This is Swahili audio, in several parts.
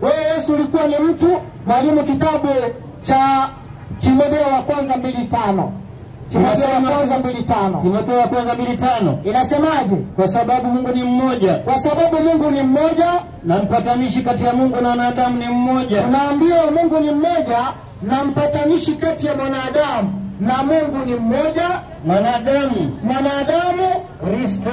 wewe Yesu ulikuwa ni mtu? Mwalimu, kitabu cha Timotheo wa kwanza 2:5. Timotheo wa kwanza 2:5. Timotheo wa kwanza 2:5. Inasemaje? Kwa sababu Mungu ni mmoja. Kwa sababu Mungu ni mmoja na mpatanishi kati ya Mungu na wanadamu ni mmoja. Tunaambiwa Mungu ni mmoja na mpatanishi kati ya mwanadamu na Mungu ni mmoja. Mwanadamu Kristo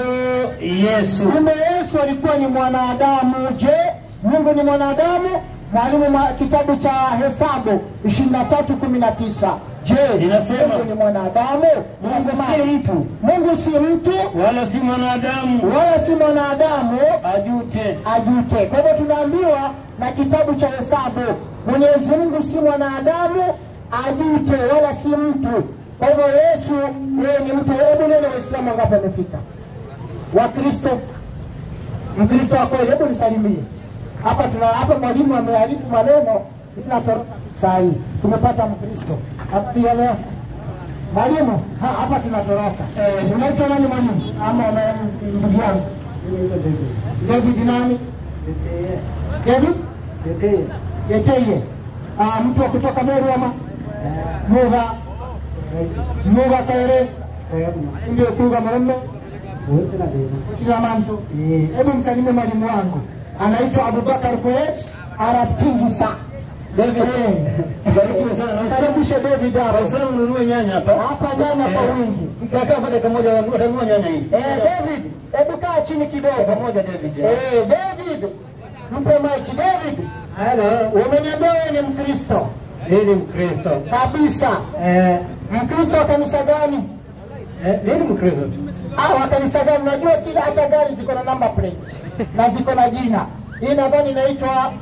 Yesu. Kumbe Yesu alikuwa ni mwanadamu. Je, Mungu ni mwanadamu? Mwalimu, kitabu cha Hesabu 23:19. Je, inasema Mungu ni mwanadamu? Mungu si mtu. Mungu si mtu wala si mwanadamu. Ajute. Kwa hivyo tunaambiwa na kitabu cha Hesabu, Mwenyezi Mungu si mwanadamu ajute, wala si mtu. Kwa hivyo Yesu yeye ni mtu. Hebu neno Waislamu wangapi wamefika? Wakristo, Mkristo wa kweli, hebu nisalimie. Hapa mwalimu ameharibu maneno, tunatoroka saa hii. Tumepata Mkristo. Hapo leo mwalimu, hapa tunatoroka. Unaitwa nani mwalimu? Ama ndugu yangu? David nani? Yeteye. Mtu wa kutoka Meru ama? Muga Kaire. Ndio kuga marembe. Kila mtu. Hebu msalimie mwalimu wangu. Anaitwa Abubakar Koech Arab Tingisa. David. Karibu sana. Karibisha David hapa. Waislamu nunue nyanya hapa. Hapa nyanya kwa wingi. Kaka kwa dakika moja wanunua nyanya hii. David, hebu kaa chini kidogo. Pamoja David. David. Mpe mic David. Hello. Umeniambia wewe ni Mkristo? Ni Mkristo. Kabisa. Mkristo wa kanisa gani? Ni Mkristo. Wa kanisa gani? Najua kila hata gari ziko na number plate. Na ziko na jina. Hii nadhani inaitwa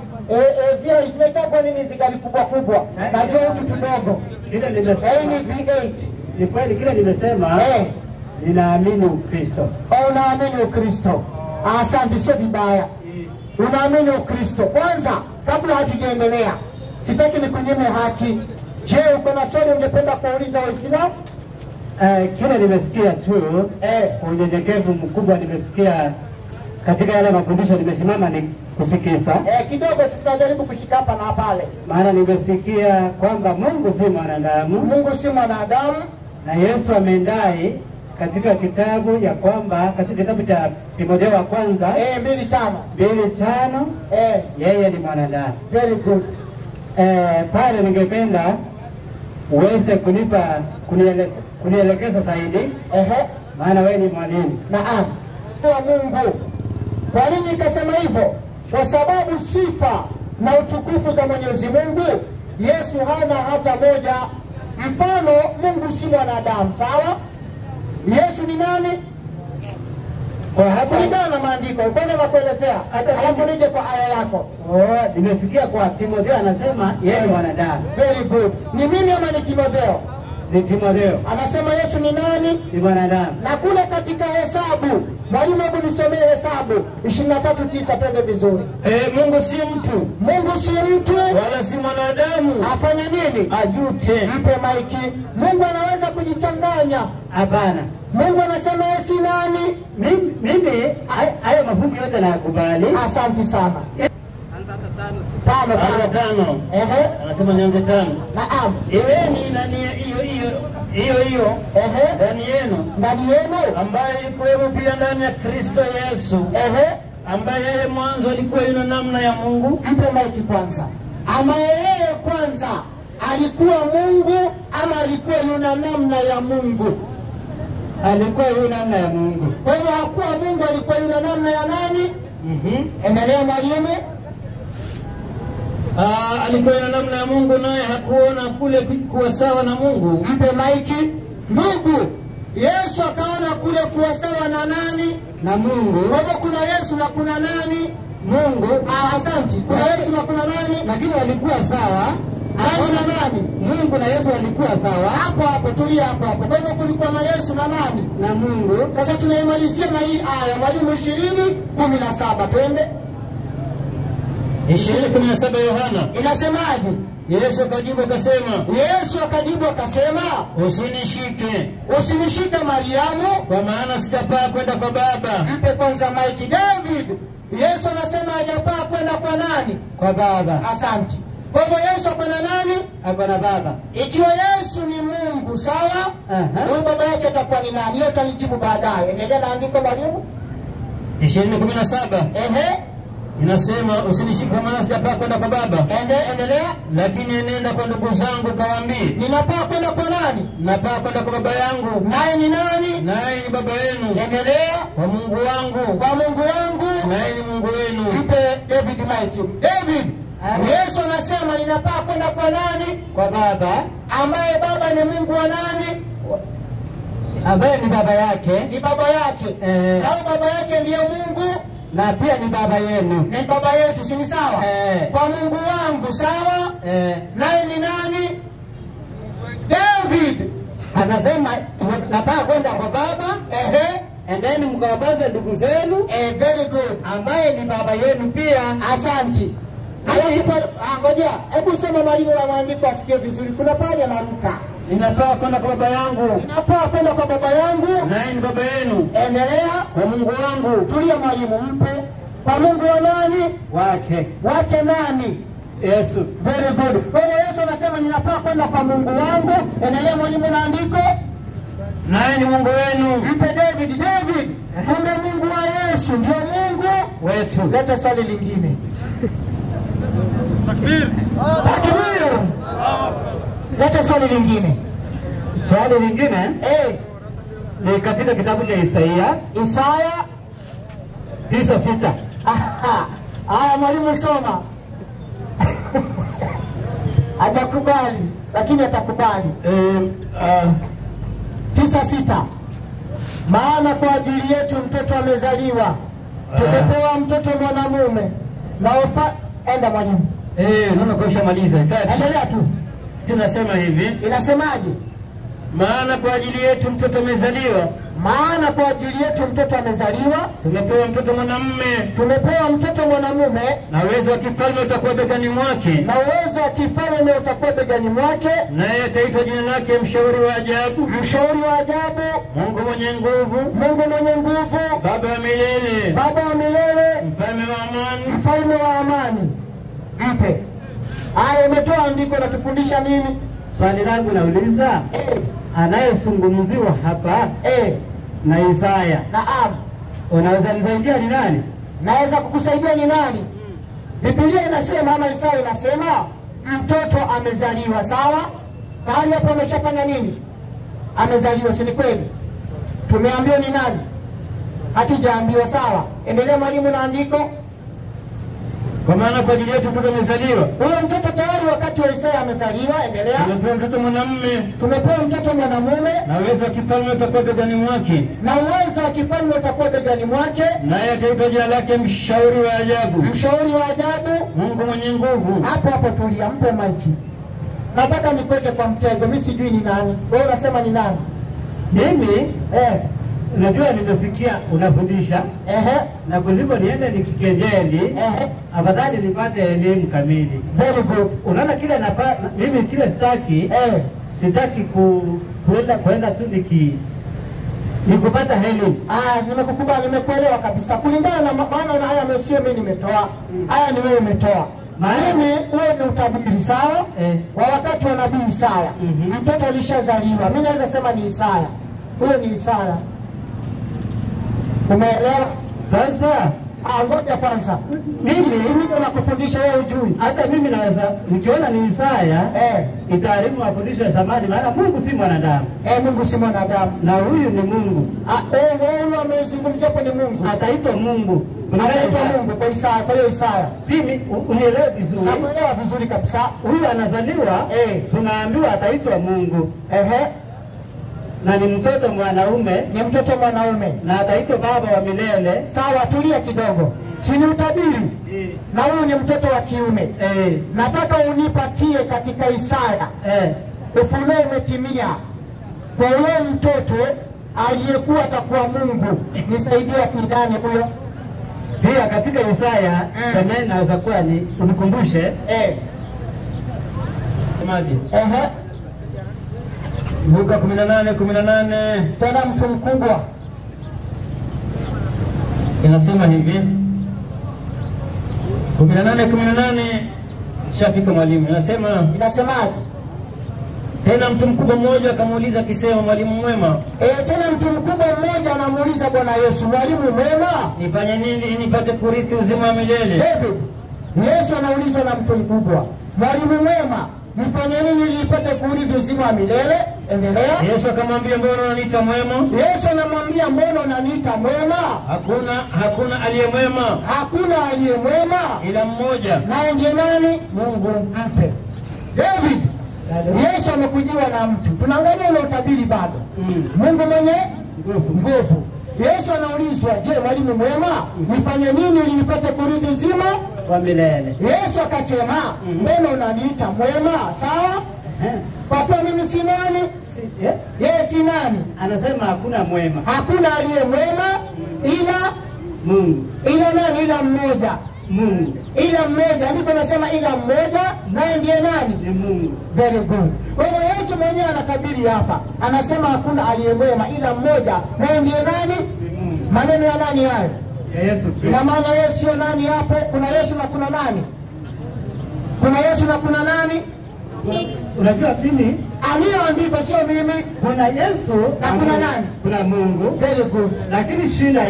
vile zinaitwa nini zigari kubwa. Najua utu tudogo. Kile nimesema ni V8. Ni kweli kile nimesema. Ninaamini Ukristo. Unaamini Ukristo. Asante, sio vibaya. Unaamini Ukristo. Kwanza kabla hatujaendelea, sitaki nikunyime haki. Je, uko na swali ungependa kuuliza Waislamu? Kile nimesikia tu unyenyekevu mkubwa nimesikia katika yale mafundisho, nimesimama ni kusikiza. Kidogo tutajaribu kushika hapa na pale. Maana nimesikia kwamba Mungu si mwanadamu. Na Yesu amendai katika kitabu ya kwamba katika kitabu cha Timotheo wa kwanza 2:5 yeye ni mwanadamu. Very good. Pale ningependa uweze kunielekeza zaidi. Maana wewe ni mwalimu. Naam. Kwa Mungu. Kwa nini nikasema hivyo? Kwa sababu sifa na utukufu za Mwenyezi Mungu Yesu hana hata moja. Mfano, Mungu si mwanadamu, sawa? Yesu ni nani? Kwa hapo na maandiko. Kwanza nakuelezea, alafu nije kwa aya yako. Nimesikia kwa Timotheo anasema yeye ni mwanadamu. Very good. Ni mimi ama ni Timotheo? Ni Timotheo. Anasema Yesu ni nani? Ni mwanadamu. Na kule katika Hesabu, mwalimu hebu nisomee Hesabu 23:9 twende vizuri. Mungu si mtu. Wala si mwanadamu. Afanye nini? Ajute. Mpe maiki. Mungu anaweza kujichanganya? Hapana. Mungu anasema yeye si nani? Mimi hayo mafungu yote nakubali. Asante sana. Tano. Anasema nianze 5. Naam. Iweni nani hiyo. Ndani yenu ambaye ilikuwa pia ndani ya Kristo Yesu. Ambaye yeye mwanzo alikuwa yuna namna ya Mungu. Mpe maiki kwanza. Ambaye yeye kwanza alikuwa Mungu ama alikuwa yuna namna ya Mungu? Alikuwa yuna namna ya Mungu. Kwa hiyo hakuwa Mungu, alikuwa yuna namna ya nani? Endelea mwalimu. Alikuwa na namna ya Mungu, naye hakuona kule kuwa sawa na Mungu. Mpe maiki. Ndugu, Yesu akaona kule kuwa sawa na nani? Na Mungu. Kwa hivyo kuna Yesu na kuna nani? Mungu. Asante. Kuna Yesu na kuna nani? Lakini walikuwa sawa. Kuna nani? Mungu na Yesu walikuwa sawa. Hapo tulia hapo. Kwa hivyo kulikuwa na Yesu na nani? Na Mungu. Sasa tunaimalizia na hii aya mwalimu 20:17 twende. 20:17 Yohana. Inasemaje? Yesu akajibu akasema, usinishike Mariamu, kwa maana sitapaa kwenda kwa Baba. Mpe kwanza maiki David. Yesu anasema hajapaa kwenda kwa nani? Kwa Baba. Asante. Kwa hivyo Yesu ako na nani? Ako na Baba. Ikiwa Yesu ni Mungu, sawa? Huyu baba yake atakuwa ni nani? Hiyo utanijibu baadaye. Endelea na andiko mwalimu. 20:17. Inasema usinishike maana sijapaa kwenda kwa Baba. Endelea. Lakini nenda kwa ndugu zangu kawaambie, ninapaa kwenda kwa nani? Napaa kwenda kwa Baba yangu. Naye ni nani? Naye ni Baba yenu. Endelea. Kwa Mungu wangu. Kwa Mungu wangu. Naye ni Mungu wenu. Mpe David Mike. David. Yesu anasema ninapaa kwenda kwa nani? Kwa Baba. Ambaye Baba ni Mungu wa nani? Ambaye ni Baba yake. Ni Baba yake. Na Baba yake ndiye Mungu. Na pia ni Baba yenu. Ni Baba yetu, si ni sawa? Kwa Mungu wangu, sawa? Naye ni nani? David. Anasema napaa kwenda kwa Baba. Endeni mkawabaze ndugu zenu. Very good. Ambaye ni Baba yenu pia. Asante. Ngoja, hebu soma mwalimu wa maandiko asikie vizuri. Kuna pale anaruka. Ninapaa kwenda kwa Baba yangu. Ninapaa kwenda kwa Baba yangu. Naye ni Baba yenu. Endelea. Kwa Mungu wangu. Tulia mwalimu, mpe. Kwa Mungu wa nani? Wake. Wake nani? Yesu. Very good. Kwa hiyo Yesu anasema ninapaa kwenda kwa Mungu wangu. Endelea mwalimu na andiko. Naye ni Mungu wenu. Mpe David. David. Kumbe Mungu wa Yesu ndio Mungu wetu. Leta swali lingine. Takbir. Leta swali lingine. Swali lingine? Ni katika kitabu cha Isaya. Isaya 9:6. Haya mwalimu soma. Hajakubali, lakini atakubali. 9:6. Maana kwa ajili yetu mtoto amezaliwa. Tumepewa mtoto mwanamume. Na enda mwalimu. Naona kwa maliza. Endelea tu. Tunasema hivi. Inasemaje? Maana kwa ajili yetu mtoto amezaliwa. Maana kwa ajili yetu mtoto amezaliwa. Tumepewa mtoto mwanamume. Tumepewa mtoto mwanamume. Na uwezo wa kifalme utakuwa begani mwake. Na uwezo wa kifalme utakuwa begani mwake. Naye ataitwa jina lake Mshauri wa Ajabu. Mshauri wa Ajabu. Mungu mwenye nguvu. Mungu mwenye nguvu. Baba wa milele. Baba wa milele. Mfalme wa amani. Mfalme wa amani. Mpe. Haya, umetoa andiko na tufundisha nini? Swali langu nauliza, anayezungumziwa hapa na Isaya. Naam. Unaweza nisaidia ni nani? Naweza kukusaidia ni nani? Biblia inasema ama Isaya inasema mtoto amezaliwa, sawa? Mahali hapo ameshafanya nini? Amezaliwa, si ni kweli? Tumeambiwa ni nani? Hatujaambiwa, sawa? Endelea mwalimu na andiko. Kwa maana kwa ajili yetu mtoto amezaliwa. Huyo mtoto tayari wakati wa Isaya amezaliwa. Endelea. Tumepewa mtoto mwanamume. Tumepewa mtoto mwanamume. Na uwezo wa kifalme utakuwa begani mwake. Na uwezo wa kifalme utakuwa begani mwake. Naye ataitwa jina lake Mshauri wa Ajabu. Mshauri wa Ajabu. Mungu mwenye nguvu. Hapo tulia, mpe maiki. Nataka nikwete kwa mtego, mimi sijui ni nani. Wewe unasema ni nani? Mimi unajua nimesikia unafundisha. Na kuliko niende nikikejeli, afadhali nipate elimu kamili. Very good. Unaona kile mimi kile sitaki, sitaki kwenda tu nikupata elimu. Nimekukubali, nimekuelewa kabisa. Kulingana na maana na haya sio mimi nimetoa. Haya ni wewe umetoa. Mimi wewe ni utabiri, sawa? Wa wakati wa nabii Isaya. Mtoto alishazaliwa. Mimi naweza sema ni Isaya. Huyo ni Isaya. Umeelewa? Sasa ngoja kwanza. Mimi nakufundisha wewe ujui. Hata mimi naweza nikiona ni Isaya itaarifu mafundisho ya zamani, maana Mungu si mwanadamu. Mungu si mwanadamu. Na huyu ni Mungu. Wewe amezungumzia kwa ni Mungu. Ataitwa Mungu. Ataitwa Mungu kwa Isaya. Kwa hiyo Isaya. Unielewe vizuri. Nakuelewa vizuri kabisa. Huyu anazaliwa, tunaambiwa ataitwa Mungu. Na ni mtoto mwanaume. Ni mtoto mwanaume. Na ataitwa Baba wa milele. Sawa, tulia kidogo. Si ni utabiri? Na huyu ni mtoto wa kiume. Nataka unipatie katika Isaya. Ufunuo umetimia. Kwa huyo mtoto aliyekuwa atakuwa Mungu. Nisaidie kidani huyo. Pia katika Isaya, kama naweza kuwa ni unikumbushe. Maji. Luka 18:18. Tena mtu mkubwa. Inasema hivi. 18 shafika mwalimu. Inasemaje? Tena mtu mkubwa mmoja akamuuliza akisema, mwalimu mwema. Tena mtu mkubwa mmoja anamuuliza Bwana Yesu, mwalimu mwema, nifanye nini ili nipate kurithi uzima wa milele? David, Yesu anaulizwa na mtu mkubwa, mwalimu mwema, nifanye nini ili nipate kurithi uzima wa milele? Endelea. Yesu akamwambia, mbona unaniita mwema? Yesu anamwambia, mbona unaniita mwema? Hakuna aliye mwema. Hakuna aliye mwema ila mmoja. Naye ndiye nani? Mungu mpe. David, Yesu amekujiwa na mtu. Tunaangalia ile utabiri bado. Mungu mwenye nguvu. Yesu anaulizwa, je, mwalimu mwema, nifanye nini ili nipate kurithi uzima wa milele? Yesu akasema, mbona unaniita mwema? Sawa? Kwa kuwa mimi si nani? Yeye si nani? Anasema hakuna mwema. Hakuna aliye mwema ila Mungu. Ila nani? Ila mmoja. Mungu. Ila mmoja. Ndiko nasema ila mmoja, naye ndiye nani? Ni Mungu. Very good. Kwa hiyo Yesu mwenyewe anatabiri hapa. Anasema hakuna aliye mwema ila mmoja, naye ndiye nani? Maneno ya nani hayo? Yesu. Ina maana Yesu sio nani hapo? Kuna Yesu na kuna nani? Kuna Yesu na kuna nani? Unajua mimi aliyoandika sio mimi. Kuna Yesu na kuna nani? Kuna Mungu. Very good. Lakini shida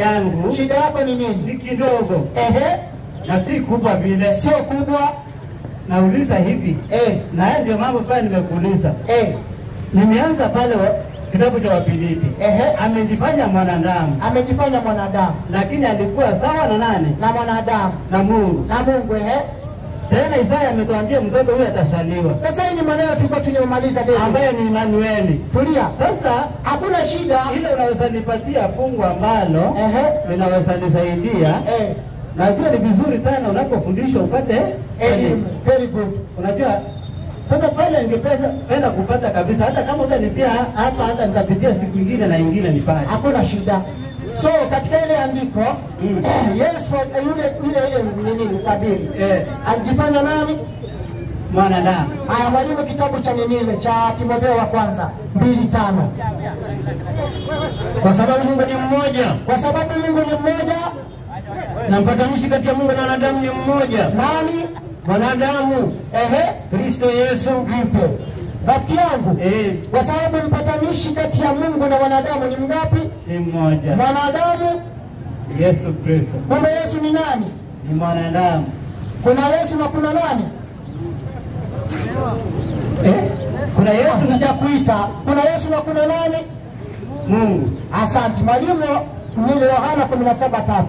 yako ni nini? Ni kidogo. Na si kubwa vile. Sio kubwa. Nauliza hivi. Na ndio mambo pale nimekuuliza. Nimeanza pale kitabu cha Wafilipi. Amejifanya mwanadamu. Lakini alikuwa sawa na nani? Na mwanadamu. Na Mungu. Tena Isaya ametuambia mtoto huyu atashaliwa. Sasa hii ni maneno tulikuwa tunamaliza leo, ambaye ni Emmanuel. Tulia. Sasa hakuna shida. Ile unaweza nipatia fungu ambalo linaweza nisaidia. Najua ni vizuri sana unapofundishwa upate elimu. Very good. Unajua sasa pale ningependa kupata kabisa, hata kama utanipia hapa, hata nitapitia siku nyingine na nyingine nipate. Hakuna shida. So katika ile andiko Yesu ile nini utabiri alijifanya nani? Mwanadamu. Haya, mwalimu, kitabu cha nini cha Timotheo wa kwanza 2:5. Kwa sababu Mungu ni mmoja. Na mpatanishi kati ya Mungu na wanadamu ni mmoja. Nani? Mwanadamu. Kristo Yesu mpe. Rafiki yangu, kwa sababu mpatanishi kati ya Mungu na wanadamu ni mngapi? Ni mmoja. Mwanadamu Yesu Kristo. Kumbe Yesu ni nani? Ni mwanadamu. Kuna Yesu na kuna nani? Kuna Yesu na kuita. Kuna Yesu na kuna nani? Mungu. Asante mwalimu. Ni Yohana 17:3.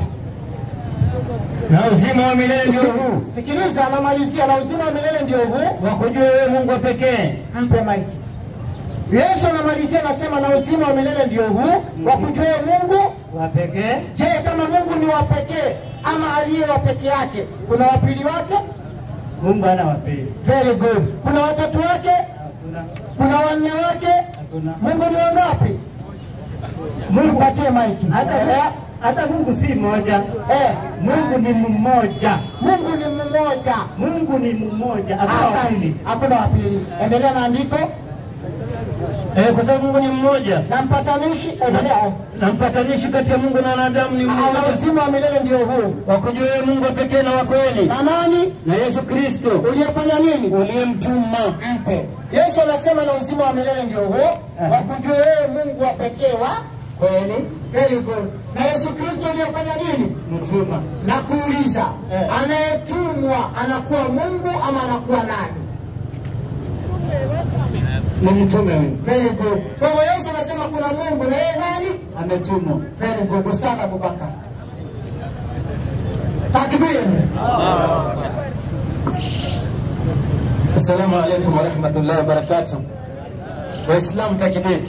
Na uzima wa milele ndio huu. Sikiliza, anamalizia, na uzima wa milele ndio huu, wakujue wewe Mungu wa pekee. Mpe maiki. Yesu anamalizia anasema, na uzima wa milele ndio huu, wakujue Mungu wa pekee. Je, kama Mungu ni wa pekee ama aliye wa pekee yake, kuna wapili wake? Mungu ana wapili. Very good. Kuna watatu wake? Hakuna. Kuna wanne wake? Hakuna. Mungu ni wangapi? Mungu patie maiki. Hata Mungu si mmoja. Mungu ni mmoja. Mungu ni mmoja. Hakuna wapili. Endelea na andiko. Kwa sababu Mungu ni mmoja. Na mpatanishi, endelea. Na mpatanishi kati ya Mungu na wanadamu ni mmoja. Na uzima wa milele ndio huu, wakujue wewe Mungu wa pekee na wa kweli. Na nani? Na Yesu Kristo. Uliyefanya nini? Uliyemtuma. Mpe. Yesu anasema na uzima wa milele ndio huu, wakujue wewe Mungu wa pekee wa kweli. Very good. Na Yesu Kristo uliyefanya nini? Mtuma. Na kuuliza, anayetumwa anakuwa Mungu ama anakuwa nani? Ni mtume huyu. Very good. Kwa hiyo Yesu anasema kuna Mungu na yeye nani? Ametumwa. Very good. Ustadh Abubakar. Takbir. Assalamu alaykum wa rahmatullahi wa barakatuh. Waislamu takbir.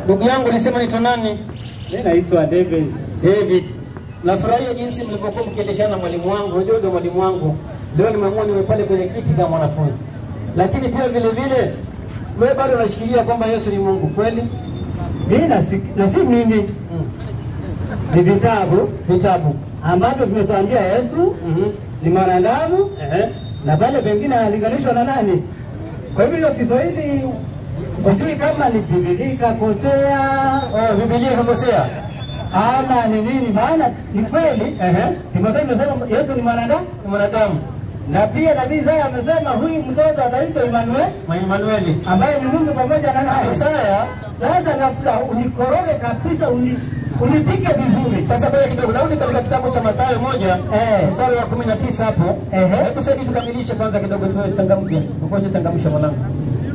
Ndugu yangu nisema ni nani? Mimi naitwa David. Nafurahia jinsi mlivyokuwa mkiendeshana na mwalimu wangu. Ndio mwalimu wangu. Leo nimeamua niwe pale kwenye kiti kama mwanafunzi. Lakini pia vile vile wewe bado unashikilia kwamba Yesu ni Mungu kweli? Mimi na si mimi. Ni vitabu ambavyo vimetuambia Yesu ni mwanadamu, na pale pengine analinganishwa na nani? Kwa hivyo Kiswahili sijui kama ni Biblia kakosea. Biblia kakosea. ama ni nini? Maana ni kweli Timotheo amesema Yesu ni mwanadamu. Na pia nabii Isaya amesema huyu mtoto ataitwa Emmanueli, ambaye ni Mungu pamoja na naye. Isaya sasa nafuta unikoroge kabisa, unipike vizuri. Sasa bado kidogo narudi katika kitabu cha Mathayo 1 mstari wa 19 hapo. Hebu sasa tukamilishe kwanza kidogo tuwe changamke. Ukoje changamsha mwanangu.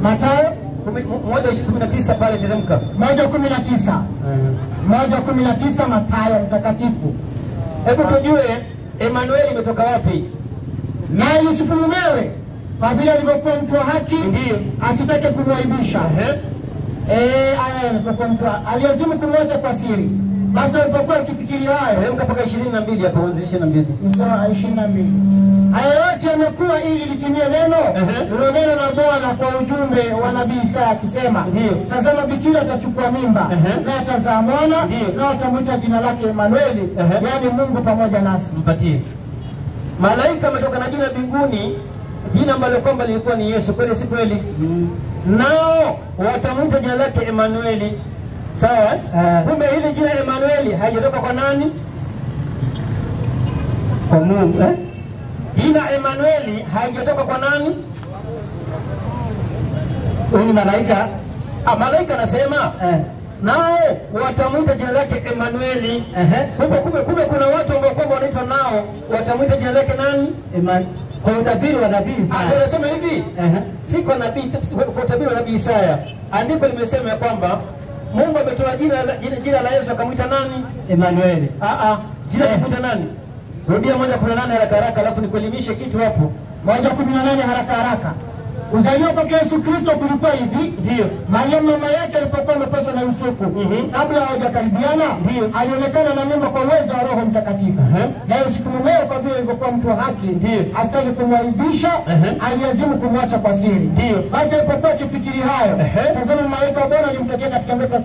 Mathayo 1:19 pale teremka. 1:19. 1:19 Mathayo mtakatifu. Hebu tujue Emmanuel imetoka wapi? Na Yusufu mumewe kwa vile alivyokuwa mtu wa haki, ndio asitake kumwaibisha. Alivyokuwa mtu aliazimu kumwacha kwa siri. Basi alipokuwa akifikiri hayo, teremka mpaka 22 hapo, anza 22. Mstari 22. Haya yote yamekuwa ili litimie neno neno la Bwana kwa ujumbe wa nabii Isaya akisema, tazama bikira atachukua mimba na atazaa mwana na atamwita jina lake Emmanueli, yaani Mungu pamoja nasi. Mpatie. Malaika ametoka na jina mbinguni, jina ambalo kwamba lilikuwa ni Yesu, kweli si kweli? Nao watamwita jina lake Emmanueli. Sawa? Kumbe hili jina Emmanueli haijatoka kwa nani? Kwa Mungu. Jina Emmanueli haijatoka kwa nani? Huyu malaika. Malaika anasema nao watamwita jina lake Emmanueli. Kumbe kuna watu ambao kwamba wanaitwa nao watamwita jina lake nani? Kwa utabiri wa nabii Isaya. Anasema hivi, si kwa nabii, kwa utabiri wa nabii Isaya. Andiko limesema ya kwamba Mungu ametoa jina la Yesu akamwita nani? Emmanueli. Jina akamwita nani? Rudia 1:18 haraka alafu nikuelimishe kitu hapo. 1:18 haraka. Uzaliwa kwa Yesu Kristo kulikuwa hivi. Ndio. Mariamu mama yake alipokuwa amepaswa na Yusufu, kabla hawajakaribiana, alionekana na mimba kwa uwezo wa Roho Mtakatifu. Na Yusufu mumewe kwa vile alikuwa mtu wa haki, asitaki kumwaibisha, aliazimu kumwacha kwa siri. Basi alipokuwa akifikiri hayo, tazama malaika wa Bwana alimtokea katika ndoto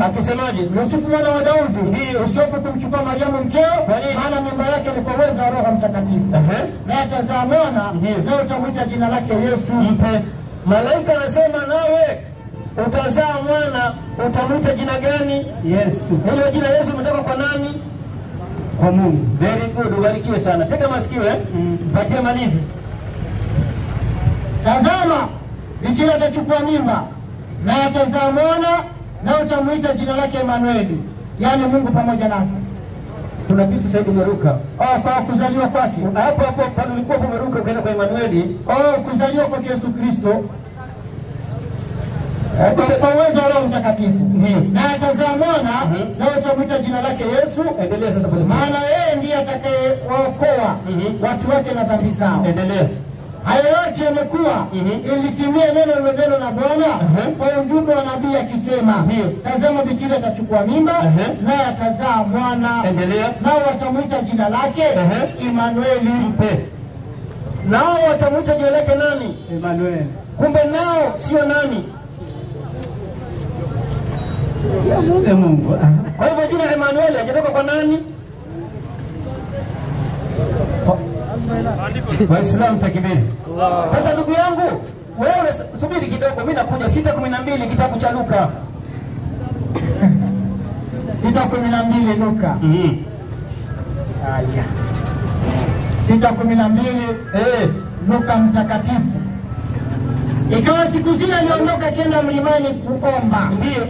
akisemaje? Yusufu mwana wa Daudi, usihofu kumchukua Mariamu mkeo, maana mimba yake ni kwa uwezo wa Roho Mtakatifu. Na atazaa mwana, na utamwita jina lake Yesu. Malaika anasema nawe utazaa mwana, utamwita jina gani? Yesu. Hilo jina Yesu umetoka kwa nani? Kwa Mungu. Very good, ubarikiwe sana. Tega masikio patia malizi. Tazama bikira atachukua mimba na atazaa mwana, na utamwita jina lake Emmanueli, yaani Mungu pamoja nasi. Kuna kitu sasa umeruka. Kwa kuzaliwa kwake. Hapo pale ulikuwa umeruka ukaenda kwa Emmanueli. Kuzaliwa kwa Yesu Kristo. Kwa uwezo wa Roho Mtakatifu. Na atazaa mwana, na utamwita jina lake Yesu. Endelea sasa pole. Maana yeye ndiye atakayewaokoa watu wake na dhambi zao. Endelea. Hayo yote yamekuwa ilitimie neno la Bwana kwa ujumbe wa nabii akisema, tazama bikira atachukua mimba naye atazaa mwana. Endelea. Nao watamwita jina lake Emmanueli. Nao watamwita jina lake nani? Emmanueli. Kumbe nao sio nani? Si Mungu. Kwa hivyo jina Emmanueli hajatoka kwa nani? Waislamu takibiri. Sasa ndugu yangu, wewe subiri kidogo, mimi nakuja. 6:12 kitabu cha Luka. 6:12 Luka. 6:12 Luka mtakatifu. Ikawa siku zile aliondoka kenda mlimani kuomba. Ndio.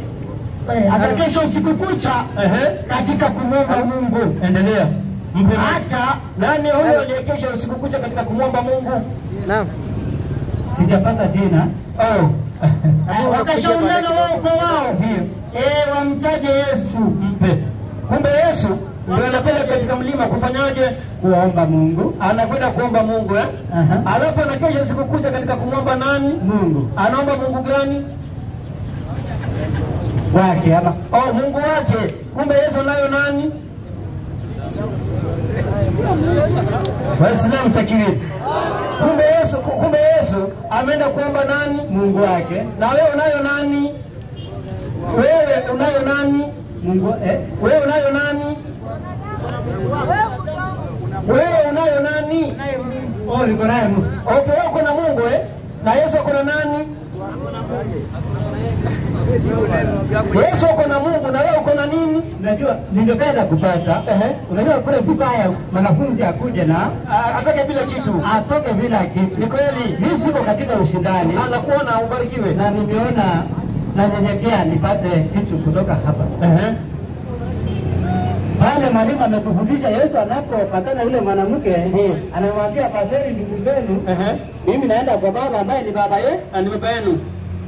Akakesha usiku kucha katika kumwomba Mungu. Endelea. Hata nani huyo aliyekesha usiku kucha katika kumwomba Mungu? Naam. Sijapata jina. Wakashauriana wao kwa wao. Wamtaje Yesu. Kumbe Yesu ndio anapenda katika mlima kufanyaje? Kuomba Mungu. Anakwenda kuomba Mungu alafu anakesha usiku kucha katika kumwomba nani? Mungu. Anaomba Mungu gani? Wake ama Mungu wake. Kumbe Yesu nayo nani? Waislamu takibiri. Kumbe Yesu ameenda kuomba nani? Mungu wake. Na wewe unayo nani? Wewe unayo nani? Mungu Wewe unayo nani? Wewe unayo nani? Niko naye Mungu. Okay, wewe uko na Mungu na Yesu uko na nani? Yesu uko na Mungu na wewe uko na nini? unajua ningependa kupata unajua kule vibaya wanafunzi akuje na atoke bila kitu. Atoke bila kitu. Ni kweli. Mimi siko katika ushindani. Anakuona ubarikiwe. Na nimeona na nyenyekea nipate kitu kutoka hapa. Pale mwalimu ametufundisha Yesu anapopatana yule mwanamke anamwambia paseni ndugu zenu mimi naenda kwa baba ambaye ni baba yenu, ni baba yenu,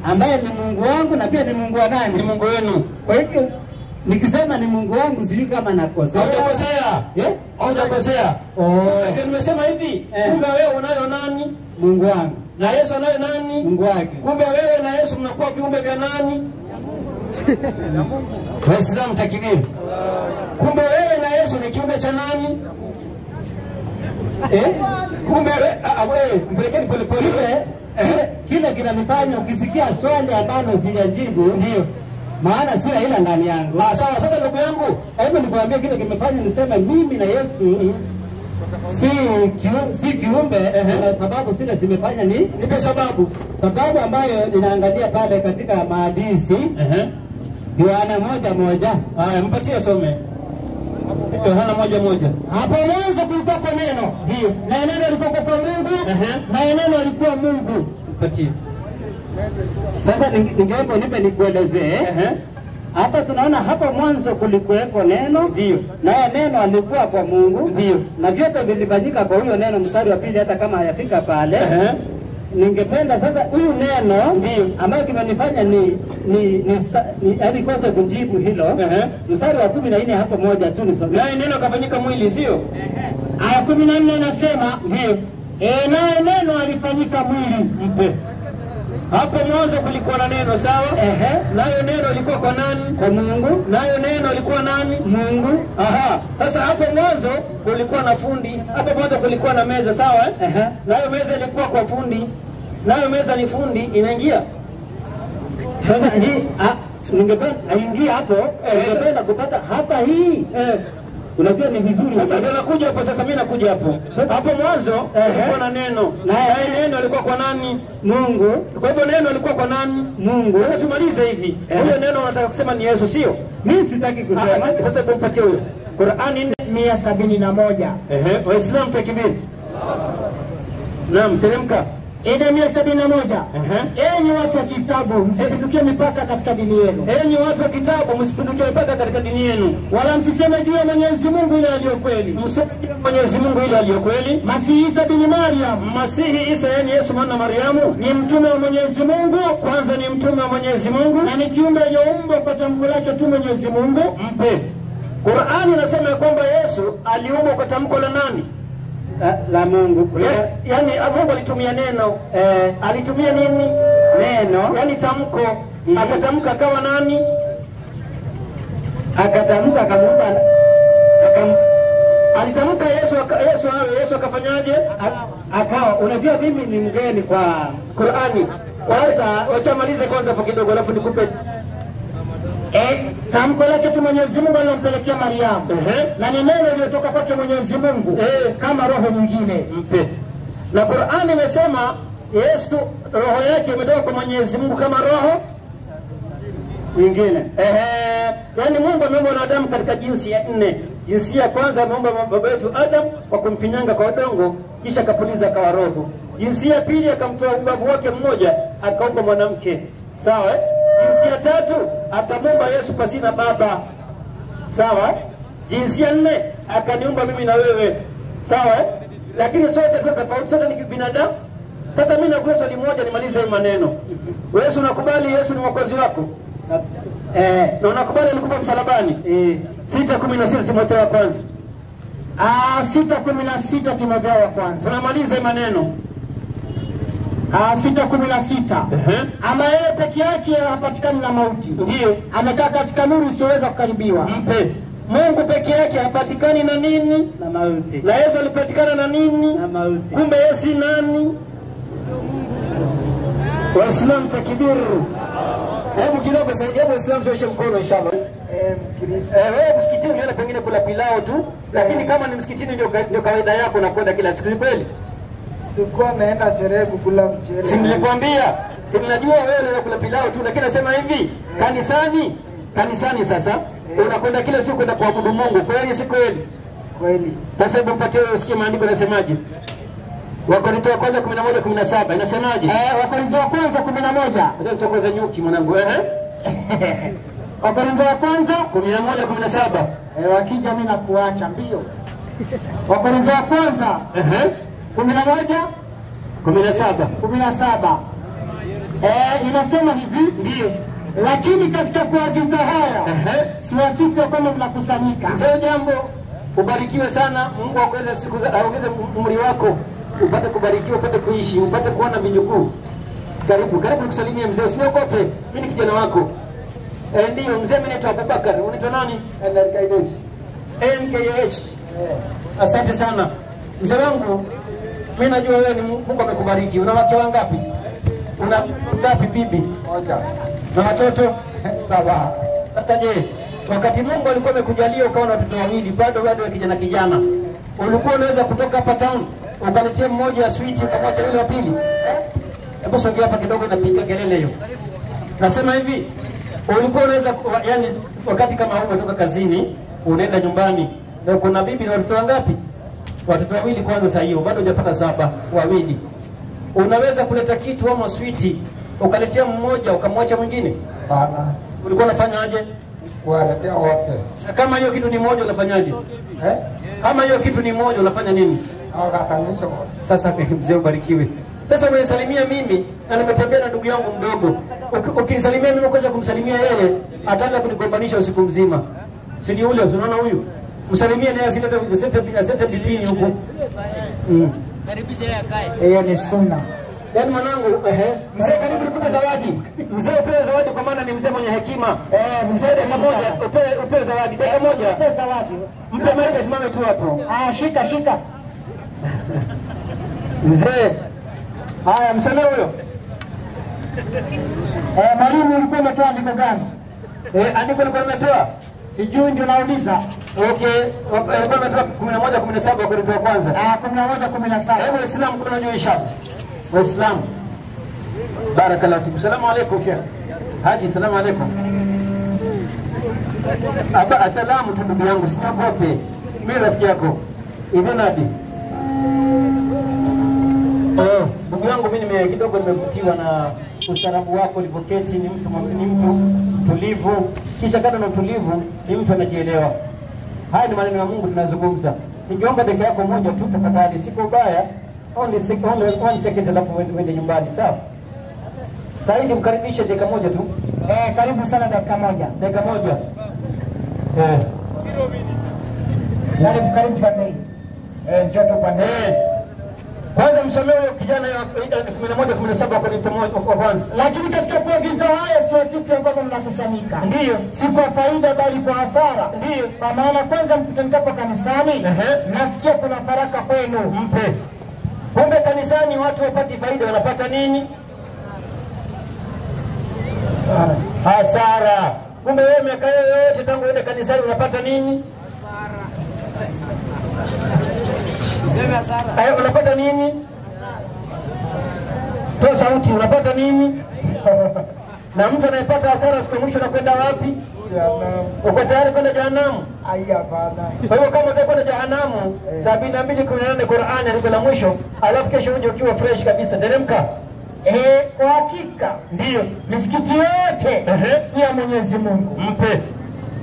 ambaye ni Mungu wangu na pia ni Mungu wa nani? Ni Mungu wenu. Kwa hivyo nikisema ni Mungu wangu sijui kama nakosea. Hujakosea. Hujakosea. Ndio nimesema hivi, kumbe wewe unayo nani? Mungu wangu. Na Yesu anayo nani? Mungu wake. Kumbe wewe na Yesu mnakuwa viumbe vya nani? Waislamu takbir. Kumbe wewe na Yesu ni kiumbe cha nani? Kumbe wewe mpelekeni pole pole. Kile kinanifanya ukisikia swali ambalo sijajibu ndio maana sina ila ndani yangu. Sawa, sasa ndugu yangu, hebu nikwambie kile kimefanya niseme mimi na Yesu si kiumbe na sababu sina zimefanya nipe sababu ambayo ninaangalia pale katika maadisi Yohana 1:1. Haya, mpatie some. Yohana 1:1. Hapo mwanzo kulikuwa neno. Ndio. Na neno lilikuwa kwa Mungu. Na neno lilikuwa Mungu. Mpatie. Sasa ningeomba nipe nikuelezee. Hapa tunaona hapo mwanzo kulikuweko neno. Ndio. Naye neno alikuwa kwa Mungu. Ndio. Na vyote vilifanyika kwa huyo neno, mstari wa 2 hata kama hayafika pale. Ningependa sasa huyu neno ndio ambayo kimenifanya yaani kwanza kujibu hilo. Mstari wa 14 hapo moja tu nisome. Naye neno kafanyika mwili, sio? Aya 14 inasema ndio. Naye neno alifanyika mwili. Mpe. Hapo mwanzo kulikuwa na neno, sawa? Nayo neno lilikuwa kwa nani? Kwa Mungu. Nayo neno lilikuwa nani? Mungu. Sasa hapo mwanzo kulikuwa na fundi, hapo mwanzo kulikuwa na meza, sawa? Nayo meza ilikuwa kwa fundi. Nayo meza ni fundi, inaingia. Sasa hii ningependa aingie hapo, ningependa kupata hapa hii. Unajua ni vizuri. Sasa ndio nakuja hapo, sasa mimi nakuja hapo. Hapo mwanzo kulikuwa na neno. Na neno lilikuwa kwa nani? Mungu. Kwa hivyo neno lilikuwa kwa nani? Mungu. Sasa tumalize hivi. Huyo neno unataka kusema ni Yesu, sio? Mimi sitaki kusema. Sasa tumpatie huyo. Qur'ani 171. Waislamu takbir. Naam, teremka. 171. Enyi watu wa kitabu, msipindukie mipaka katika dini yenu. Enyi watu wa kitabu, msipindukie mipaka katika dini yenu. Wala msiseme juu ya Mwenyezi Mungu ile aliyo kweli. Mseme juu ya Mwenyezi Mungu ile aliyo kweli. Masihi Isa bin Maryam. Masihi Isa yani Yesu mwana Mariamu ni mtume wa Mwenyezi Mungu. Kwanza ni mtume wa Mwenyezi Mungu na ni kiumbe aliyeumbwa kwa tamko lake tu Mwenyezi Mungu. Mpe. Qur'ani inasema kwamba Yesu aliumbwa kwa tamko la nani? La Mungu. Yaani Mungu alitumia neno. Alitumia nini? Neno. Yaani tamko. Akatamka akawa nani? Akatamka akamuumba. Alitamka Yesu akafanyaje? Akawa. Unajua mimi ni mgeni kwa Qur'ani. Sasa wacha malize kwanza hapo kidogo alafu nikupe tamko lake tu Mwenyezi Mungu alilompelekea Mariamu. Na ni neno lililotoka kwake Mwenyezi Mungu kama roho nyingine. Mpe. Na Qur'ani imesema Yesu roho yake imetoka kwa Mwenyezi Mungu kama roho nyingine. Yaani Mungu ameumba wanadamu katika jinsi ya 4. Jinsi ya kwanza ameumba baba yetu Adam kwa kumfinyanga kwa udongo kisha akapuliza akawa roho. Jinsi ya pili akamtoa ubavu wake mmoja akaumba mwanamke. Sawa? Jinsi ya tatu akamuumba Yesu pasina baba. Sawa? Jinsi ya 4 akaniumba mimi na wewe. Sawa? Lakini sote tofauti, sote ni binadamu. Sasa mimi nakuuliza swali moja nimalize hii maneno. Wewe unakubali Yesu ni mwokozi wako? Na unakubali alikufa msalabani? 6:16 Timotheo wa kwanza. 6:16 Timotheo wa kwanza. Tunamaliza hii maneno. 6:16. Ama yeye peke yake hapatikani na mauti. Ndio. Amekaa katika nuru isiyoweza kukaribiwa. Mpe. Mungu peke yake hapatikani na nini? Na mauti. Na Yesu alipatikana na nini? Na mauti. Kumbe Yesu nani? Waislamu takbir. Hebu kidogo sasa, hebu Waislamu tuoshe mkono inshallah. Wewe msikitini unaenda pengine kula pilao tu, lakini kama ni msikitini ndio kawaida yako na kwenda kila siku, kweli? Tulikuwa naenda sherehe kukula mchele. Si nilikwambia, tunajua wewe unakula pilao tu, lakini nasema hivi, kanisani sasa Unakwenda kila siku kwenda kuabudu Mungu. Kweli si kweli? Kweli. Sasa hebu mpatie usikie maandiko yanasemaje. Wakorintho wa kwanza 11:17 inasemaje? Wakorintho wa kwanza 11. Ndio tukoza nyuki mwanangu. Wakorintho wa kwanza 11:17. Wakija mimi nakuacha mbio. Wakorintho wa kwanza 11:17 inasema hivi, ndio. Lakini katika kuagiza haya siwasifu kwamba mnakusanyika. Sio jambo. Ubarikiwe sana. Mungu akuweze siku za aongeze umri wako. Upate kubarikiwa, upate kuishi, upate kuona vijukuu. Karibu kusalimia mzee, usiogope. Mimi ni kijana wako. Ndio mzee, mimi naitwa Abubakar. Unaitwa nani? NKH. Asante sana. Mzee wangu, mimi najua wewe ni Mungu amekubariki. Una wake wangapi? Una ngapi bibi? Moja. Na watoto? Saba. Hata je, wakati Mungu alikuwa amekujalia ukawa na watoto wawili, bado wa kijana, ulikuwa unaweza kutoka hapa town ukaletea mmoja ya sweet ukamwacha yule wa pili? Hebu sogea hapa kidogo, inapiga kelele hiyo. Nasema hivi, ulikuwa unaweza yani wakati kama huu umetoka kazini, unaenda nyumbani, na kuna bibi na watoto wangapi? Watoto wawili kwanza, sasa hiyo bado hujapata saba, wawili. Unaweza kuleta kitu ama sweet ukaletea mmoja ukamwacha mwingine? Bana. Ulikuwa unafanya aje? Waletea wote. Kama hiyo kitu ni moja unafanyaje? Kama hiyo kitu ni moja unafanya nini? Au katanisha wote. Sasa mzee ubarikiwe. Sasa umenisalimia mimi na nimetembea na ndugu yangu mdogo. Ukinisalimia mimi ukaanza kumsalimia yeye, ataanza kunigombanisha usiku mzima. Si ni ule unaona huyu? Msalimie naye asilete bipini huko. Karibisha yeye akae. Hiyo ni sunna. Yaani mwanangu, mzee karibu nikupe zawadi. Mzee upewe zawadi kwa maana ni mzee mwenye hekima. Mzee dakika moja, upewe zawadi. Dakika moja. Upewe zawadi. Mpe maiki simame tu hapo. Shika. Mzee. Haya, mseme huyo. Mwalimu ulikuwa umetoa andiko gani? Andiko ulikuwa umetoa? Sijui ndio nauliza. Okay, ulikuwa umetoa 11:17 kwa Korintho wa kwanza. 11:17. Hebu Waislamu kuna jua inshallah. Waislamu. Barakallahu fikum. Salamu alaykum Sheikh. Haji, salamu alaykum. Asalamu tu ndugu yangu, usiogope. Mimi rafiki yako. Ivenadi. Ndugu yangu, mimi kidogo nimevutiwa na ustaarabu wako ulipoketi. Ni mtu tulivu, kisha kando na utulivu ni mtu anajielewa. Haya ni maneno ya Mungu tunazungumza. Ningeomba dakika yako moja tu tafadhali, siko ubaya. Only 1 second alafu uende nyumbani, sawa? Sasa hivi mkaribishe dakika moja tu. Karibu sana dakika moja. Dakika moja. Karibu pande. Njoo tu pande. Kwanza msomee huyo kijana 11:17 kwa Korintho wa kwanza. Lakini katika kuagiza haya siwasifu kwamba mnakusanyika. Ndio. Si kwa faida bali kwa hasara. Ndio. Kwa maana kwanza mkutanapo kanisani, nasikia kuna faraka kwenu. Mpe. Kumbe kanisani watu wapati faida, wanapata nini? Hasara. Kumbe wewe miaka yote tangu uende kanisani unapata nini? Hasara. Unapata nini? Toa sauti, unapata nini? Na mtu anayepata hasara siku mwisho anakwenda wapi? Jahanamu. Uko tayari kwenda jahanamu? Hapana. Kwa hivyo kama utakwenda jahanamu, 72:18 Qur'ani andiko la mwisho, alafu kesho uje ukiwa fresh kabisa, teremka. Kwa hakika ndio misikiti yote ni ya Mwenyezi Mungu. Mpe.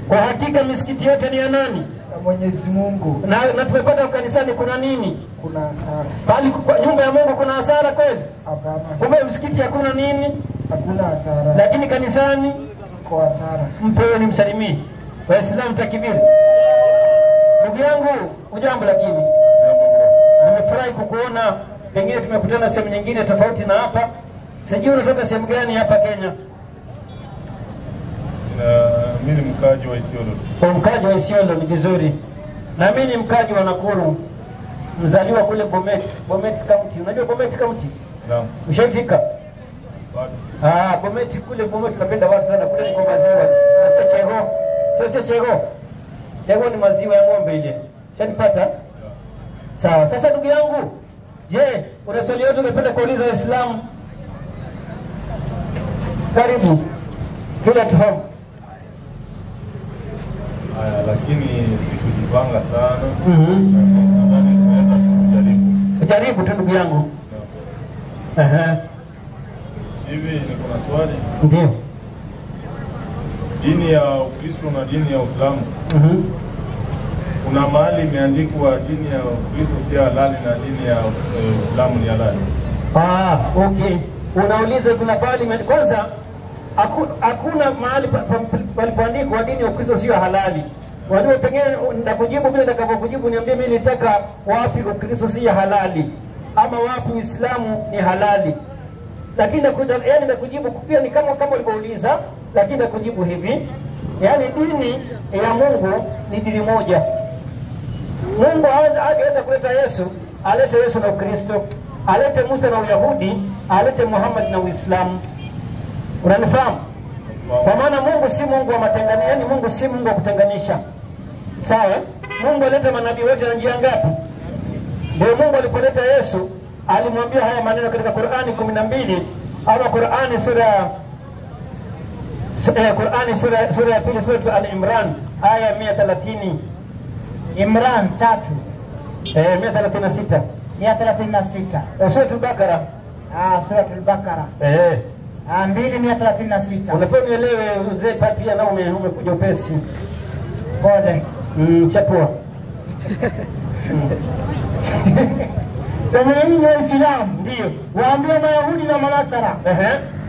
Kwa hakika misikiti yote ni ya nani? Ya Mwenyezi Mungu. Na tumepata kanisani kuna nini? Kuna hasara. Bali kwa nyumba ya Mungu kuna hasara kweli? Hapana. Kumbe msikiti hakuna nini? Hakuna hasara. Lakini kanisani kwa hasara. Mpewe ni msalimii. Waislamu takbir. Ndugu yangu, ujambo lakini. Nimefurahi kukuona. Pengine tumekutana sehemu nyingine tofauti na hapa. Sijui unatoka sehemu gani hapa Kenya? Mimi ni mkaji wa Isiolo. Mkaji wa Isiolo ni vizuri. Na mimi ni mkaji wa Nakuru. Mzaliwa kule Bomet County. Unajua Bomet County? Naam. Ushafika? Bado. Bomet kule Bomet tunapenda watu sana, kule ni kwa maziwa. Sasa chego. Sasa chego. Chego ni maziwa ya ng'ombe ile. Shanipata? Sawa. Sasa ndugu yangu, je, una swali yote ungependa kuuliza Waislamu? Karibu. Feel at home. lakini sikujipanga sana. Nadhani tunaweza kujaribu tu ndugu yangu. Hivi niko na swali. Ndio. Dini ya Ukristo na dini ya Uislamu. Kuna mahali imeandikwa dini ya Ukristo si halali na dini ya Uislamu ni halali. Okay. Unauliza kuna mahali kwanza hakuna mahali palipoandikwa dini ya Ukristo sio halali. Waliwe pengine nitakujibu vile nitakavyokujibu, niambie mimi nitaka wapi Ukristo si halali ama wapi Uislamu ni halali. Lakini nakujibu pia ni kama ulivyouliza, lakini nakujibu hivi. Yaani dini ya Mungu ni dini moja. Mungu hawezi kuleta Yesu, alete Yesu na Ukristo, alete Musa na Uyahudi, alete Muhammad na Uislamu. Unanifahamu? Kwa maana Mungu si Mungu wa matenganisho, yani Mungu si Mungu wa kutenganisha. Sawa? Mungu aleta manabii wote na njia ngapi? Ndio Mungu alipoleta Yesu, alimwambia haya maneno katika Qur'ani 12 au Qur'ani sura ya pili, sura Al-Imran aya 130. Imran 3 136. 136. Sura Al-Baqara. Sura Al-Baqara. 2:136. Unafaa nielewe uzee pia na umekuja upesi. Pole. Chapua. Sema nyinyi Waislamu ndio waambie Mayahudi na Manasara.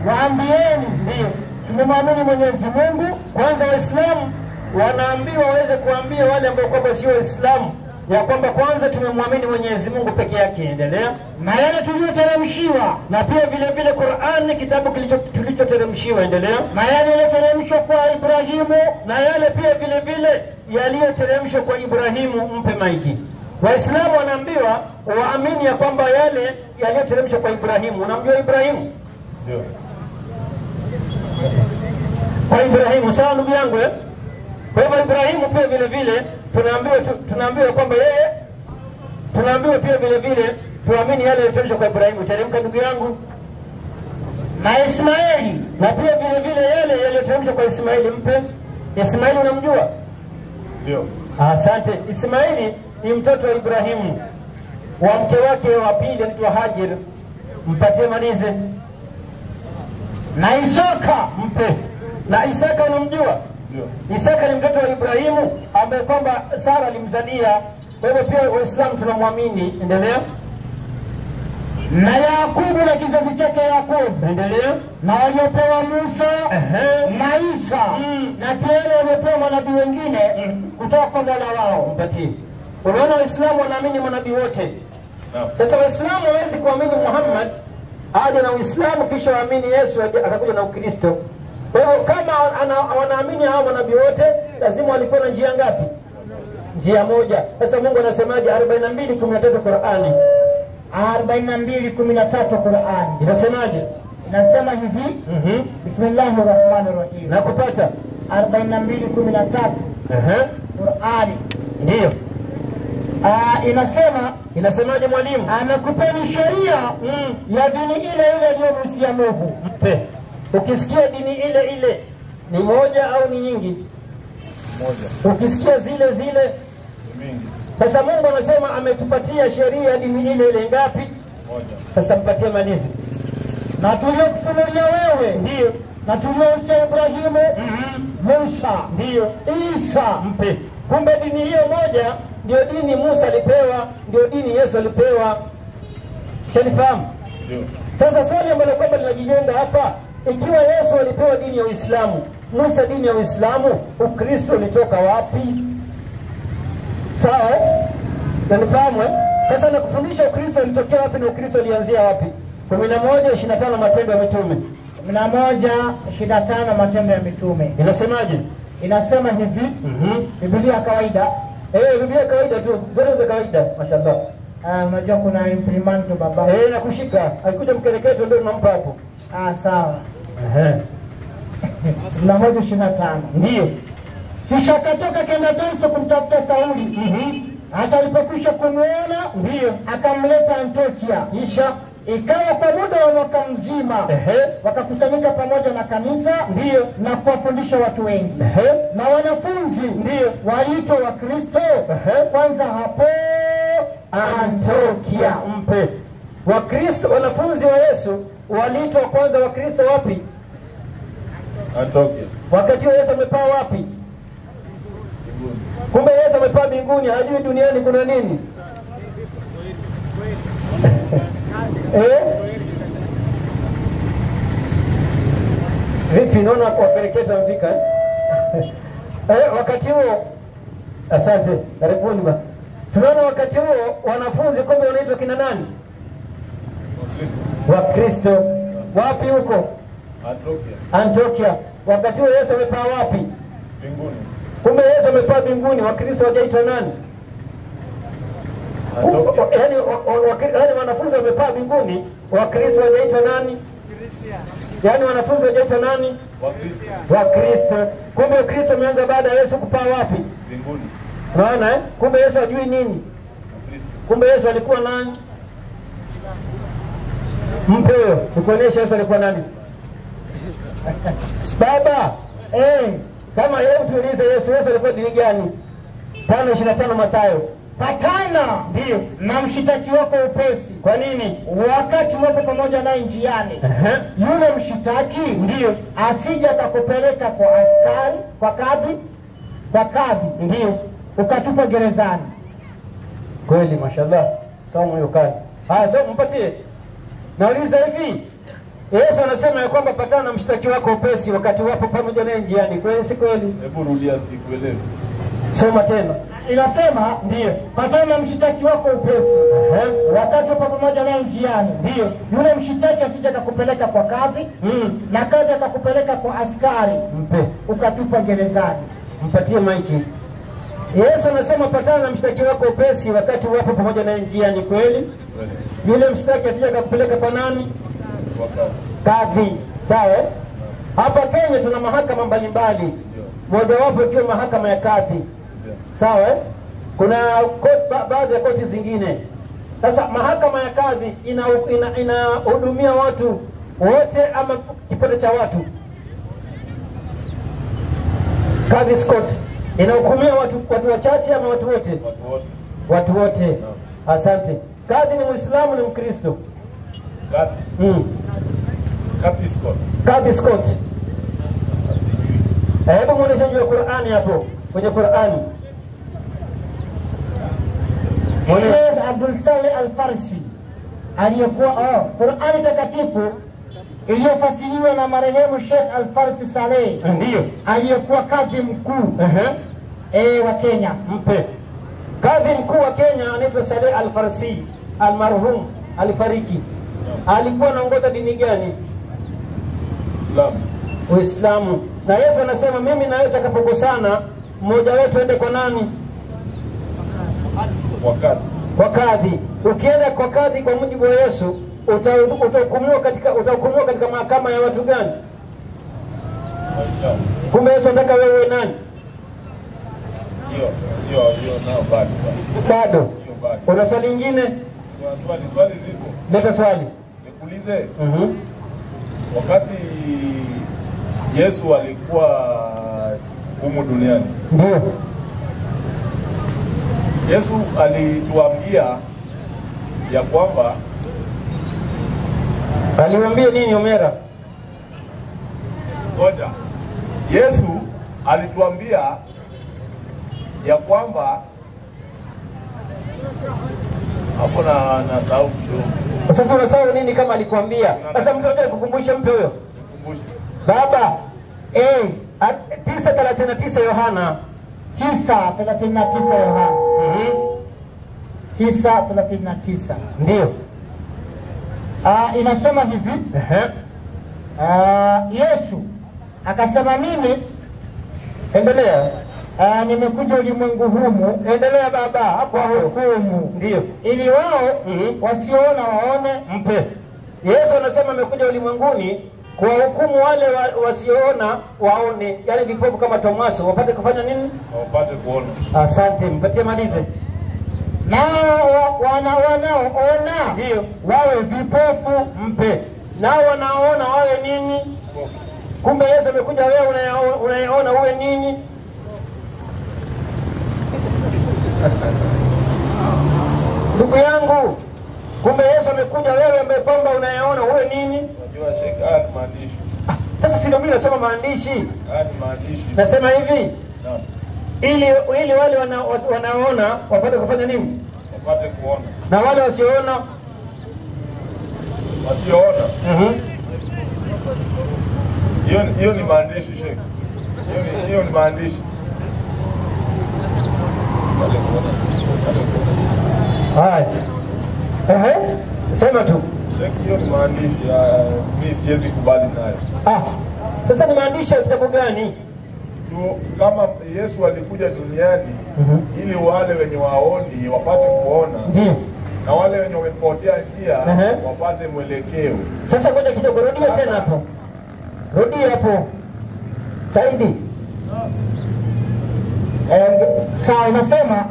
Waambieni ndio tumemwamini Mwenyezi Mungu. Kwanza Waislamu wanaambiwa waweze kuambia wale ambao kwamba sio Waislamu ya kwamba kwanza tumemwamini Mwenyezi Mungu peke yake. Endelea. Na yale tuliyoteremshiwa, na pia vile vile Qur'an kitabu tulichoteremshiwa. Endelea. Na yale yaliyoteremshwa kwa Ibrahimu, na yale pia vile vile yaliyoteremshwa kwa Ibrahimu. Mpe maiki. Waislamu wanaambiwa waamini ya kwamba yale yaliyoteremshwa kwa Ibrahimu. Unamjua Ibrahimu? Ndio. Kwa Ibrahimu, sawa ndugu yangu eh? Kwa hivyo Ibrahimu pia vile vile tunaambiwa kwamba yeye, tunaambiwa pia vile vile tuamini yale yaliyoteremshwa kwa Ibrahimu. Teremka ndugu yangu. Na Ismaili, na pia vile vile yale yaliyoteremshwa kwa Ismaili. Mpe. Ismaili unamjua? Ndio. Asante. Ismaili ni mtoto wa Ibrahimu, wa mke wake wa pili anaitwa Hajar. Mpatie malize. Na Isaka. Mpe. Na Isaka unamjua? Ndio. Isaka ni mtoto wa Ibrahimu ambaye kwamba Sara alimzalia. Kwa hivyo pia Waislamu tunamwamini. Endelea. Na Yakubu na kizazi chake Yakubu. Endelea. Na waliopewa Musa na Isa na pia wale waliopewa manabii wengine kutoka kwa Mola wao. Mpatie. Unaona Waislamu wanaamini manabii wote. Sasa Waislamu hawezi kuamini Muhammad aje na Uislamu kisha waamini Yesu akakuja na Ukristo. Kwa hivyo kama wanaamini hao manabii wote, lazima walikuwa na njia ngapi? Njia moja. Sasa Mungu anasemaje? 42:13 Qur'ani. 42:13 Qur'ani. Inasemaje? Inasema hivi. Bismillahirrahmanirrahim. Nakupata. 42:13. Qur'ani. Ndio. Inasemaje mwalimu? Amekupeni sheria ya dini ile ile aliyomuhusia Mungu. Mpe. Ukisikia dini ile ile ni moja au ni nyingi? Moja. Ukisikia zile zile mingi. Sasa Mungu anasema ametupatia sheria ya dini ile ile ngapi? Moja. Sasa mpatie malizi. Na tuliokufunulia wewe ndio, na tuliohusia Ibrahimu, Musa, ndio, Isa. Mpe. Kumbe dini hiyo moja ndio dini Musa alipewa, ndio dini Yesu alipewa. Shanifahamu? Ndio. Sasa swali ambalo kwamba linajijenga hapa, ikiwa Yesu alipewa dini ya Uislamu, Musa dini ya Uislamu, Ukristo ulitoka wapi? Sawa? Unanifahamu eh? Sasa nakufundisha Ukristo ulitokea wapi na Ukristo ulianzia wapi? 11:25 Matendo ya Mitume. 11:25 Matendo ya Mitume. Inasemaje? Inasema hivi. Biblia kawaida. Biblia kawaida tu, zote za kawaida, mashallah. Unajua kuna imprimento baba. Nakushika. Alikuja mkereketo ndio tunampa hapo. Sawa. 11:25. Ndio. Kisha akatoka kenda Tarso kumtafuta Sauli. Hata alipokwisha kumuona, ndio, akamleta Antiokia. Kisha Ikawa kwa muda wa mwaka mzima wakakusanyika pamoja na kanisa, ndio, na kuwafundisha watu wengi. Na wanafunzi ndio waitwa wa Kristo kwanza hapo Antiokia. Mpe wa Kristo, wanafunzi wa Yesu waliitwa kwanza wa Kristo wapi? Antiokia. Wakati Yesu amepaa wapi? Kumbe Yesu amepaa mbinguni, hajui duniani kuna nini. Vipi naona kuwapelekeza mfika wakati huo. Asante, karibuni ba. Tunaona wakati huo wanafunzi kumbe wanaitwa kina nani? Wa Kristo. Wapi huko? Antiokia. Antiokia. Wakati huo Yesu amepaa wapi? Mbinguni. Kumbe Yesu amepaa mbinguni, wa Kristo wajaitwa nani? Yaani wanafunzi wamepaa mbinguni, wa Kristo wajaitwa nani? Yaani wanafunzi wajaitwa nani? Wa Kristo. Wa Kristo. Kumbe Kristo umeanza baada ya Yesu kupaa wapi? Mbinguni. Unaona Kumbe Yesu hajui nini? Kristo. Kumbe Yesu alikuwa nani? Mpe huyo, nikuonyesha Yesu alikuwa nani? Baba, kama hebu tuulize Yesu alikuwa dini gani? 5:25 Mathayo. Patana ndio na mshitaki wako upesi. Kwa nini? Wakati mwapo pamoja naye njiani, yule mshitaki ndio asije akakupeleka kwa askari, kwa kadhi ndio ukatupa gerezani. Kweli, mashallah. Somo hiyo kali. So mpatie. Nauliza hivi, Yesu anasema ya kwamba patana na mshtaki wako upesi wakati wapo pamoja naye njiani. Kweli si kweli? Hebu rudia sikuelewi. Soma tena. Inasema ndio patana na mshitaki wako upesi wakati wapo pamoja naye njiani, ndio yule mshitaki asije akakupeleka kwa kadhi na kadhi akakupeleka kwa askari mpe ukatupa gerezani. Mpatie maiki. Yesu anasema patana na mshtaki wako upesi wakati wapo pamoja naye njiani. Kweli? Yule mshtaki asije akakupeleka kwa nani? Kadhi. Sawa? Hapa Kenya tuna mahakama mbalimbali, moja wapo ikiwa mahakama ya kadhi. Sawa? Kuna baadhi ya koti zingine. Sasa mahakama ya kadhi inahudumia watu wote ama kipote cha watu? Kadhi court inahukumia watu wachache ama watu wote? Watu wote. Asante. Kadhi ni Muislamu, ni Mkristo? Kadhi. Kadhi court. Hebu muoneshe juu ya Qur'ani hapo, kwenye Qur'ani. Sheikh Abdul Saleh Al-Farsi aliyekuwa Qur'ani takatifu iliyofasiriwa na marehemu Sheikh Al-Farsi Saleh, ndio aliyekuwa kadhi mkuu wa Kenya. Mpe. Kadhi mkuu wa Kenya anaitwa Saleh Al-Farsi, almarhum, alifariki. Alikuwa anaongoza dini gani? Uislamu. Na Yesu anasema mimi na wewe tutakapokosana, mmoja wetu ende kwa nani? Kwa kadhi. Ukienda kwa kadhi kwa mujibu wa Yesu, utahukumiwa katika mahakama ya watu gani? Kumbe Yesu anataka wewe nani? Hiyo bado. Una swali lingine? Swali zipo. Leta swali. Nikuulize. Wakati Yesu alikuwa humu duniani, ndio Yesu alituambia ya kwamba, aliwaambia nini Omera? Ngoja. Yesu alituambia ya kwamba hapo na sahau kidogo. Sasa unasahau nini kama alikwambia? Sasa mtu yote kukumbusha mpe huyo. Baba, 9:39 Yohana. 9:39 Yohana. 9:39. Ndio. Inasema hivi. Yesu akasema mimi, endelea. Nimekuja ulimwengu humu, endelea baba, hapo hukumu. Ndio. Ili wao wasioona waone. Mpe. Yesu anasema amekuja ulimwenguni kuwahukumu wale wasioona waone, yani vipofu kama Tomaso wapate kufanya nini? Wapate kuona. Asante, mpatie malize. nao wanaoona ndio wawe vipofu, mpe. Nao wanaoona wawe nini? Kumbe Yesu amekuja, wewe unayeona uwe nini? Ndugu yangu, kumbe Yesu amekuja, wewe ambaye kwamba unayeona uwe nini? Unajua shekani maandishi. Sasa si ndio mimi nasoma maandishi? Maandishi. Nasema hivi. Naam. Ili wale wanaona wapate kufanya nini? Wapate kuona. Na wale wasioona hiyo ni maandishi Sheikh. Hiyo ni maandishi. Haya. Sema tu. Sheikh, hiyo ni maandishi. Mimi siwezi kubali nayo. Sasa ni maandishi ya kitabu gani? Kama Yesu alikuja duniani ili wale wenye waoni wapate kuona. Ndio. Na wale wenye wamepotea njia wapate mwelekeo. Sasa ngoja kidogo, rudia tena hapo. Rudia hapo. Saidi. Sawa, nasema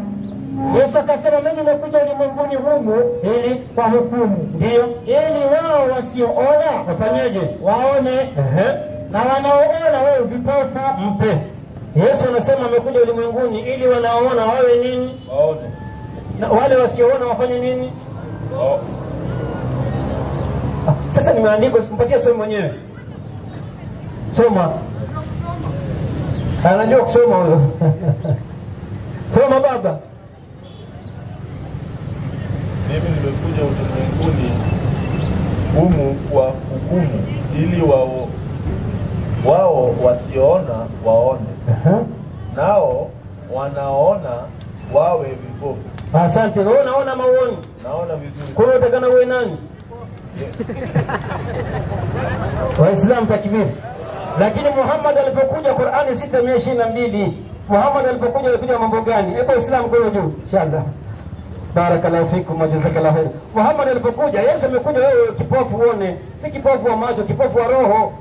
Yesu akasema mimi nimekuja ulimwenguni humu ili kwa hukumu. Ndio. Ili wao wasioona wafanyaje? Waone. Na wanaoona wewe vipofu, mpe. Yesu anasema amekuja ulimwenguni ili wanaoona wawe nini? Waone. Na wale wasioona wafanye nini? Sasa nimeandika, simpatie somo mwenyewe. Soma. Anajua kusoma huyo. Soma baba. Mimi nimekuja ulimwenguni humu kwa hukumu ili wao wasioona waone. Nao wanaona wawe vipofu. Asante. Wewe unaona mauoni? Naona vizuri. Kwa hiyo utakana uwe nani? Waislamu takbir. Lakini Muhammad alipokuja, Qur'ani 6:22, Muhammad alipokuja alikuja mambo gani? Hebu Waislamu kwa juu inshallah. Barakallahu fikum wa jazakallahu khair. Muhammad alipokuja, Yesu amekuja wewe kipofu uone, si kipofu wa macho, kipofu wa roho.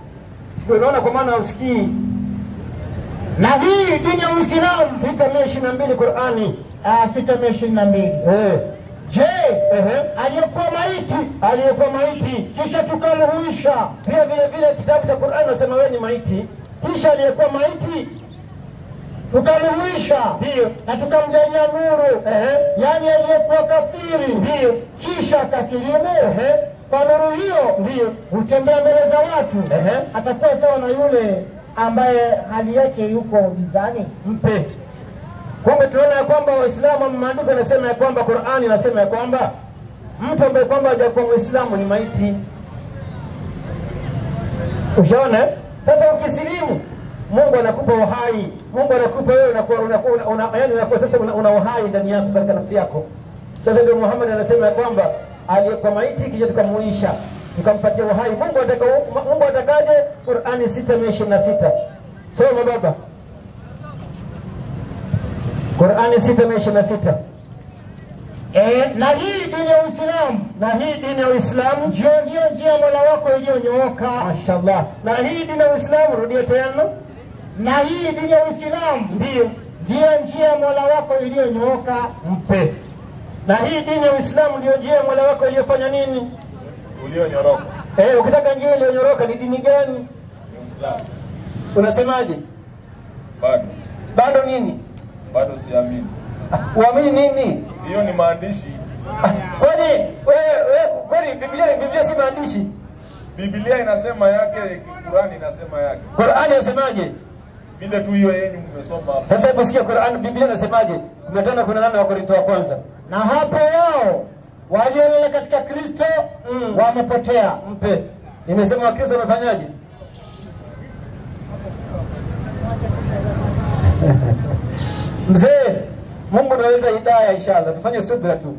Ndio unaona kwa maana usikii. Na hii dini ya Uislamu 6:22 Qur'ani 6:22. Je, aliyekuwa maiti kisha tukamhuisha. Pia vile kitabu cha Qur'ani nasema wewe ni maiti, kisha aliyekuwa maiti tukamhuisha, ndio, na tukamjalia nuru. Yani aliyekuwa kafiri, ndio, kisha akasilimu, kwa nuru hiyo, ndio, hutembea mbele za watu, atakuwa sawa na yule ambaye hali yake yuko gizani, mpe. Kumbe tunaona ya kwamba Waislamu, maandiko yanasema ya kwamba, Qur'ani inasema ya kwamba mtu ambaye kwamba hajakuwa Muislamu ni maiti. Ushaona? Sasa ukisilimu, Mungu anakupa uhai. Mungu anakupa wewe unakuwa sasa una uhai ndani yako, katika nafsi yako. Sasa ndio Muhammad anasema ya kwamba aliyekuwa maiti kisha tukamuisha, tukampatia uhai. Mungu atakaje? Qur'ani 6:26. Soma baba. Qur'ani 6:26. Na hii dini ya Uislamu, na hii dini ya Uislamu ndio njia Mola wako iliyonyooka. Mashaallah. Na hii dini ya Uislamu, rudia tena. Na hii dini ya Uislamu ndio njia Mola wako iliyonyooka, mpe. Na hii dini ya Uislamu ndio njia Mola wako iliyofanya nini? Iliyonyoroka. Ukitaka njia iliyonyoroka ni dini gani? Islam. Unasemaje? Bado nini? Bado siamini. Uamini nini? Hiyo ni maandishi. Kwani Biblia si maandishi? Biblia inasema yake, Qur'ani inasema yake. Qur'ani inasemaje? Vile tu hiyo yenu mmesoma hapo. Sasa hebu sikia Qur'ani, Biblia inasemaje? 15:18 wa Korintho wa kwanza. Na hapo wao waliolala katika Kristo wamepotea, mpe. Nimesema Wakristo wamefanyaje? Mzee, Mungu analeta hidayah inshallah. Tufanye subira tu.